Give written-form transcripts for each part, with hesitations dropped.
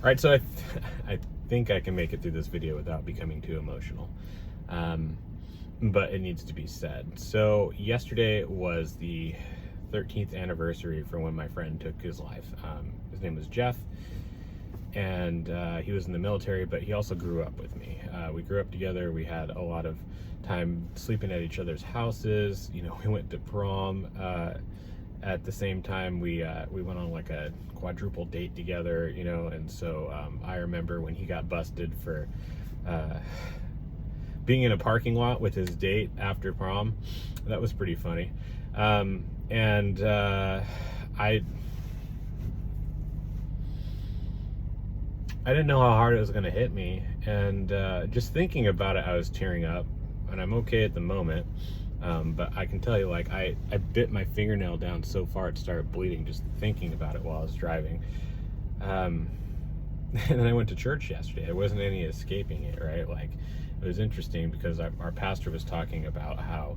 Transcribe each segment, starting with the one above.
right, so I think I can make it through this video without becoming too emotional, but it needs to be said. So yesterday was the 13th anniversary from when my friend took his life. His name was Jeff, and he was in the military, but he also grew up with me. We grew up together. We had a lot of time sleeping at each other's houses. You know, we went to prom. At the same time, we went on like a quadruple date together, you know, and so I remember when he got busted for being in a parking lot with his date after prom. That was pretty funny. And I didn't know how hard it was going to hit me, and just thinking about it, I was tearing up, and I'm okay at the moment. But I can tell you, like, I bit my fingernail down so far it started bleeding just thinking about it while I was driving. And then I went to church yesterday. There wasn't any escaping it, right? Like, it was interesting because our pastor was talking about how,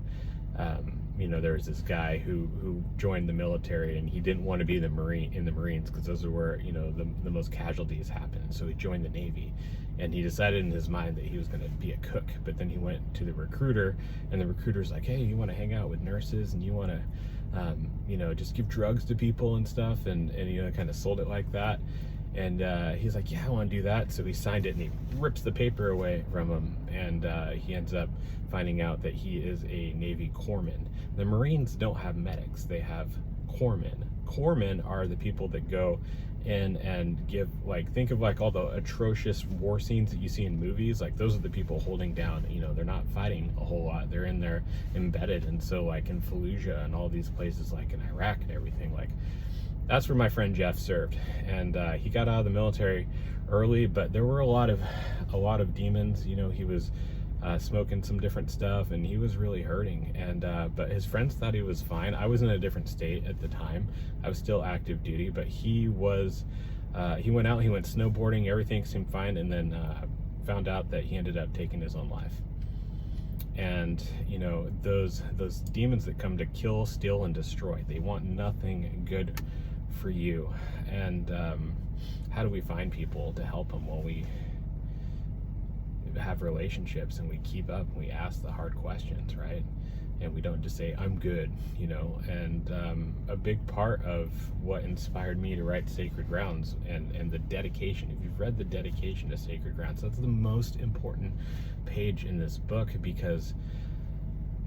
you know, there was this guy who joined the military, and he didn't want to be in the Marines because those are where, you know, the most casualties happen. So he joined the Navy, and he decided in his mind that he was going to be a cook. But then he went to the recruiter, and the recruiter's like, hey, you want to hang out with nurses, and you want to, you know, just give drugs to people and stuff, and you know, kind of sold it like that. And he's like, yeah, I want to do that. So he signed it, and he rips the paper away from him, and he ends up finding out that he is a Navy corpsman. The Marines don't have medics, they have corpsmen. Corpsmen are the people that go in and give, like, think of like all the atrocious war scenes that you see in movies. Like, those are the people holding down, you know, they're not fighting a whole lot, they're in there embedded. And so, like, in Fallujah and all these places, like in Iraq and everything, like, that's where my friend Jeff served. And he got out of the military early, but there were a lot of demons. You know, he was smoking some different stuff, and he was really hurting. And but his friends thought he was fine. I was in a different state at the time. I was still active duty, but he was. He went out. He went snowboarding. Everything seemed fine, and then found out that he ended up taking his own life. And you know, those demons that come to kill, steal, and destroy, they want nothing good for you. And how do we find people to help them? Well, we have relationships, and we keep up, and we ask the hard questions, right? And we don't just say, I'm good, you know. And a big part of what inspired me to write Sacred Grounds, and the dedication, if you've read the dedication to Sacred Grounds, that's the most important page in this book, because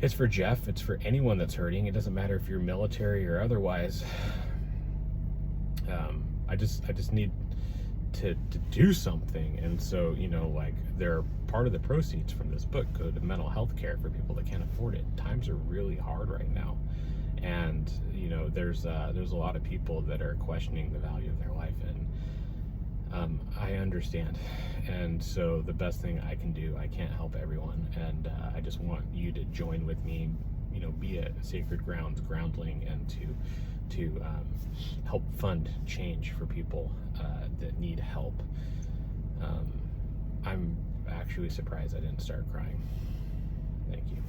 it's for Jeff, it's for anyone that's hurting. It doesn't matter if you're military or otherwise. I just need to do something. And so, you know, like, they're part of the proceeds from this book go to mental health care for people that can't afford it. Times are really hard right now, and you know, there's a lot of people that are questioning the value of their life, and I understand. And so the best thing I can do, I can't help everyone, and I just want you to join with me, you know, be a Sacred Grounds groundling, and to help fund change for people that need help. I'm actually surprised I didn't start crying. Thank you.